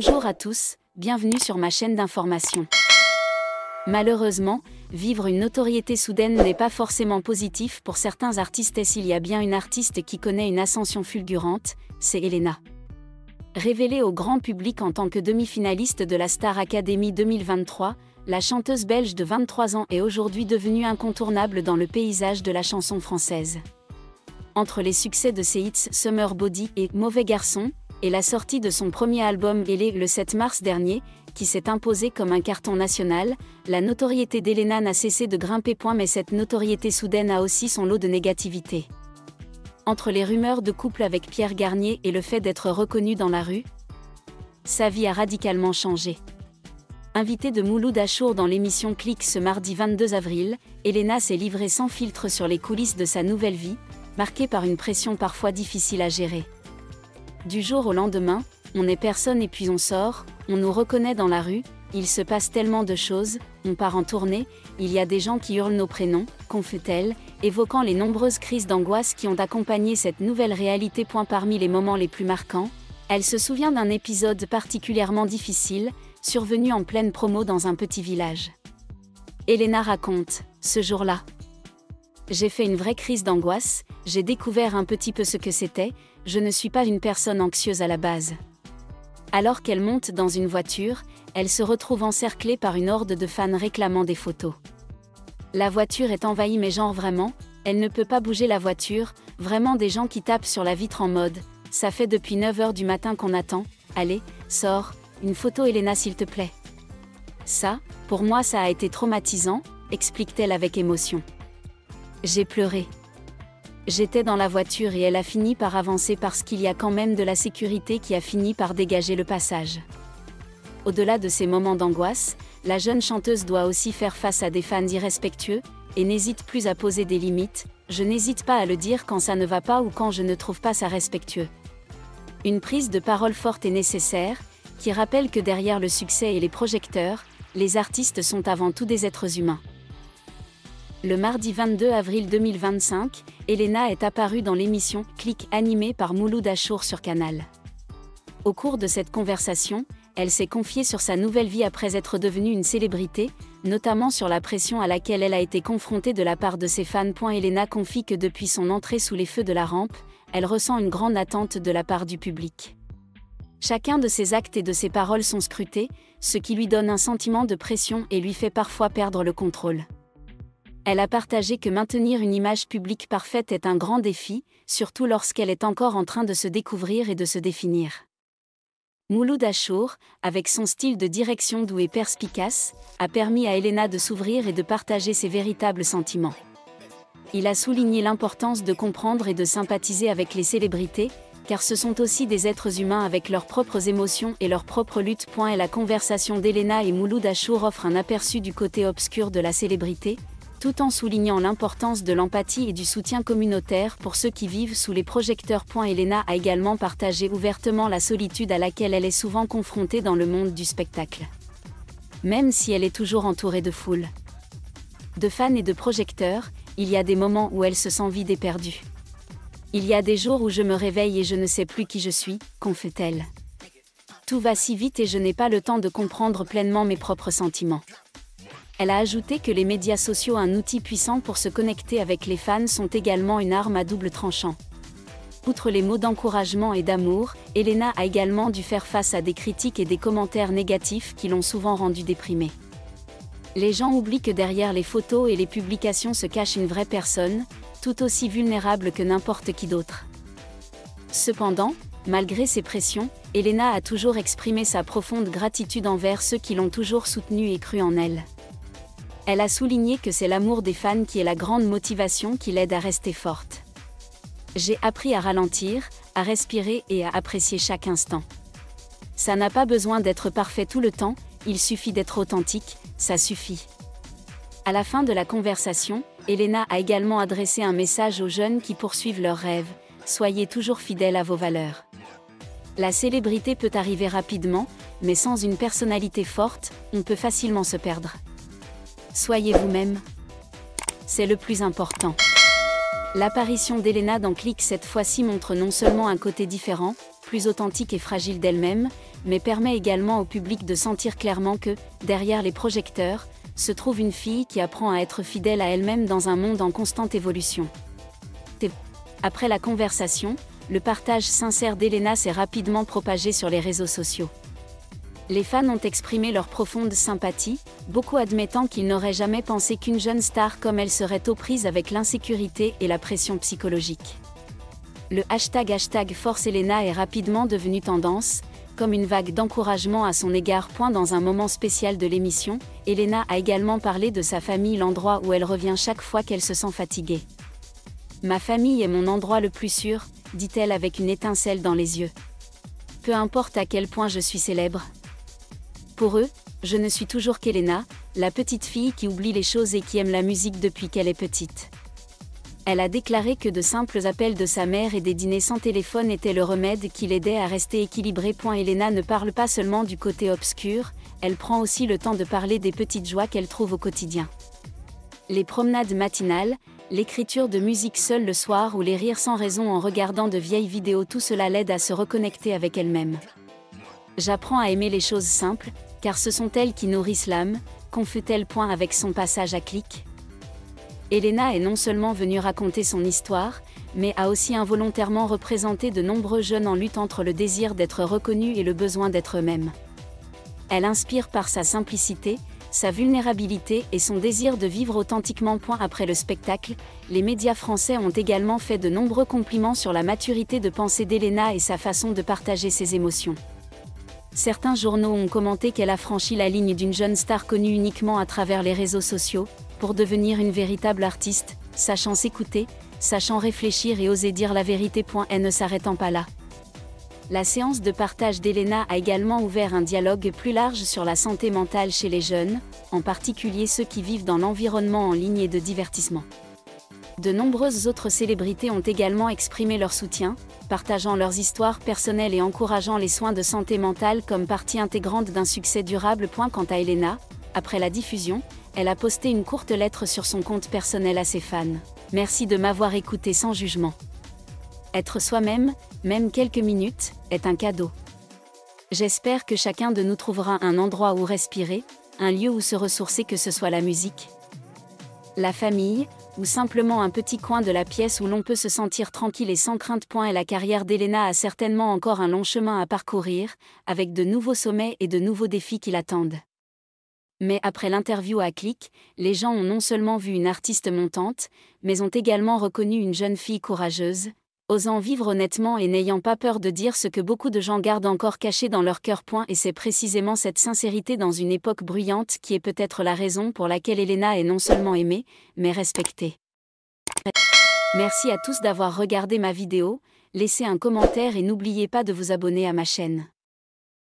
Bonjour à tous, bienvenue sur ma chaîne d'information. Malheureusement, vivre une notoriété soudaine n'est pas forcément positif pour certains artistes. Il y a bien une artiste qui connaît une ascension fulgurante, c'est Elena. Révélée au grand public en tant que demi-finaliste de la Star Academy 2023, la chanteuse belge de 23 ans est aujourd'hui devenue incontournable dans le paysage de la chanson française. Entre les succès de ses hits Summer Body et Mauvais Garçon, et la sortie de son premier album Elle le 7 mars dernier, qui s'est imposé comme un carton national, la notoriété d'Elena n'a cessé de grimper. Mais cette notoriété soudaine a aussi son lot de négativité. Entre les rumeurs de couple avec Pierre Garnier et le fait d'être reconnue dans la rue, sa vie a radicalement changé. Invitée de Mouloud Achour dans l'émission Click ce mardi 22 avril, Elena s'est livrée sans filtre sur les coulisses de sa nouvelle vie, marquée par une pression parfois difficile à gérer. Du jour au lendemain, on n'est personne et puis on sort, on nous reconnaît dans la rue, il se passe tellement de choses, on part en tournée, il y a des gens qui hurlent nos prénoms, confie-t-elle, évoquant les nombreuses crises d'angoisse qui ont accompagné cette nouvelle réalité. Parmi les moments les plus marquants, elle se souvient d'un épisode particulièrement difficile, survenu en pleine promo dans un petit village. Elena raconte, ce jour-là, j'ai fait une vraie crise d'angoisse, j'ai découvert un petit peu ce que c'était, je ne suis pas une personne anxieuse à la base. Alors qu'elle monte dans une voiture, elle se retrouve encerclée par une horde de fans réclamant des photos. La voiture est envahie mais genre vraiment, elle ne peut pas bouger la voiture, vraiment des gens qui tapent sur la vitre en mode « ça fait depuis 9h du matin qu'on attend, allez, sors, une photo Elena s'il te plaît ». Ça, pour moi ça a été traumatisant, explique-t-elle avec émotion. J'ai pleuré. J'étais dans la voiture et elle a fini par avancer parce qu'il y a quand même de la sécurité qui a fini par dégager le passage. Au-delà de ces moments d'angoisse, la jeune chanteuse doit aussi faire face à des fans irrespectueux, et n'hésite plus à poser des limites, je n'hésite pas à le dire quand ça ne va pas ou quand je ne trouve pas ça respectueux. Une prise de parole forte est nécessaire, qui rappelle que derrière le succès et les projecteurs, les artistes sont avant tout des êtres humains. Le mardi 22 avril 2025, Elena est apparue dans l'émission Click animée par Mouloud Achour sur Canal. Au cours de cette conversation, elle s'est confiée sur sa nouvelle vie après être devenue une célébrité, notamment sur la pression à laquelle elle a été confrontée de la part de ses fans. Elena confie que depuis son entrée sous les feux de la rampe, elle ressent une grande attente de la part du public. Chacun de ses actes et de ses paroles sont scrutés, ce qui lui donne un sentiment de pression et lui fait parfois perdre le contrôle. Elle a partagé que maintenir une image publique parfaite est un grand défi, surtout lorsqu'elle est encore en train de se découvrir et de se définir. Mouloud Achour, avec son style de direction doux et perspicace, a permis à Elena de s'ouvrir et de partager ses véritables sentiments. Il a souligné l'importance de comprendre et de sympathiser avec les célébrités, car ce sont aussi des êtres humains avec leurs propres émotions et leurs propres luttes. Et la conversation d'Elena et Mouloud Achour offre un aperçu du côté obscur de la célébrité, tout en soulignant l'importance de l'empathie et du soutien communautaire pour ceux qui vivent sous les projecteurs. Elena a également partagé ouvertement la solitude à laquelle elle est souvent confrontée dans le monde du spectacle. Même si elle est toujours entourée de foules, de fans et de projecteurs, il y a des moments où elle se sent vide et perdue. Il y a des jours où je me réveille et je ne sais plus qui je suis, confie-t-elle. Tout va si vite et je n'ai pas le temps de comprendre pleinement mes propres sentiments. Elle a ajouté que les médias sociaux, un outil puissant pour se connecter avec les fans, sont également une arme à double tranchant. Outre les mots d'encouragement et d'amour, Elena a également dû faire face à des critiques et des commentaires négatifs qui l'ont souvent rendue déprimée. Les gens oublient que derrière les photos et les publications se cache une vraie personne, tout aussi vulnérable que n'importe qui d'autre. Cependant, malgré ces pressions, Elena a toujours exprimé sa profonde gratitude envers ceux qui l'ont toujours soutenue et cru en elle. Elle a souligné que c'est l'amour des fans qui est la grande motivation qui l'aide à rester forte. J'ai appris à ralentir, à respirer et à apprécier chaque instant. Ça n'a pas besoin d'être parfait tout le temps, il suffit d'être authentique, ça suffit. À la fin de la conversation, Elena a également adressé un message aux jeunes qui poursuivent leurs rêves, soyez toujours fidèles à vos valeurs. La célébrité peut arriver rapidement, mais sans une personnalité forte, on peut facilement se perdre. Soyez vous-même. C'est le plus important. L'apparition d'Elena dans Click cette fois-ci montre non seulement un côté différent, plus authentique et fragile d'elle-même, mais permet également au public de sentir clairement que, derrière les projecteurs, se trouve une fille qui apprend à être fidèle à elle-même dans un monde en constante évolution. Après la conversation, le partage sincère d'Elena s'est rapidement propagé sur les réseaux sociaux. Les fans ont exprimé leur profonde sympathie, beaucoup admettant qu'ils n'auraient jamais pensé qu'une jeune star comme elle serait aux prises avec l'insécurité et la pression psychologique. Le hashtag #ForceElena est rapidement devenu tendance, comme une vague d'encouragement à son égard. Dans un moment spécial de l'émission, Elena a également parlé de sa famille, l'endroit où elle revient chaque fois qu'elle se sent fatiguée. « Ma famille est mon endroit le plus sûr », dit-elle avec une étincelle dans les yeux. Peu importe à quel point je suis célèbre. Pour eux, je ne suis toujours qu'Elena, la petite fille qui oublie les choses et qui aime la musique depuis qu'elle est petite. Elle a déclaré que de simples appels de sa mère et des dîners sans téléphone étaient le remède qui l'aidait à rester équilibrée. Elena ne parle pas seulement du côté obscur, elle prend aussi le temps de parler des petites joies qu'elle trouve au quotidien. Les promenades matinales, l'écriture de musique seule le soir ou les rires sans raison en regardant de vieilles vidéos, tout cela l'aide à se reconnecter avec elle-même. J'apprends à aimer les choses simples, car ce sont elles qui nourrissent l'âme, confie-t-elle. Avec son passage à Click, Elena est non seulement venue raconter son histoire, mais a aussi involontairement représenté de nombreux jeunes en lutte entre le désir d'être reconnus et le besoin d'être eux-mêmes. Elle inspire par sa simplicité, sa vulnérabilité et son désir de vivre authentiquement. Après le spectacle, les médias français ont également fait de nombreux compliments sur la maturité de pensée d'Elena et sa façon de partager ses émotions. Certains journaux ont commenté qu'elle a franchi la ligne d'une jeune star connue uniquement à travers les réseaux sociaux, pour devenir une véritable artiste, sachant s'écouter, sachant réfléchir et oser dire la vérité. Elle ne s'arrêtant pas là. La séance de partage d'Elena a également ouvert un dialogue plus large sur la santé mentale chez les jeunes, en particulier ceux qui vivent dans l'environnement en ligne et de divertissement. De nombreuses autres célébrités ont également exprimé leur soutien, partageant leurs histoires personnelles et encourageant les soins de santé mentale comme partie intégrante d'un succès durable. Quant à Elena, après la diffusion, elle a posté une courte lettre sur son compte personnel à ses fans. « Merci de m'avoir écouté sans jugement. Être soi-même, même quelques minutes, est un cadeau. J'espère que chacun de nous trouvera un endroit où respirer, un lieu où se ressourcer, que ce soit la musique, la famille, ou simplement un petit coin de la pièce où l'on peut se sentir tranquille et sans crainte. Et la carrière d'Elena a certainement encore un long chemin à parcourir, avec de nouveaux sommets et de nouveaux défis qui l'attendent. Mais après l'interview à Click, les gens ont non seulement vu une artiste montante, mais ont également reconnu une jeune fille courageuse, osant vivre honnêtement et n'ayant pas peur de dire ce que beaucoup de gens gardent encore caché dans leur cœur. Et c'est précisément cette sincérité dans une époque bruyante qui est peut-être la raison pour laquelle Elena est non seulement aimée, mais respectée. Merci à tous d'avoir regardé ma vidéo, laissez un commentaire et n'oubliez pas de vous abonner à ma chaîne.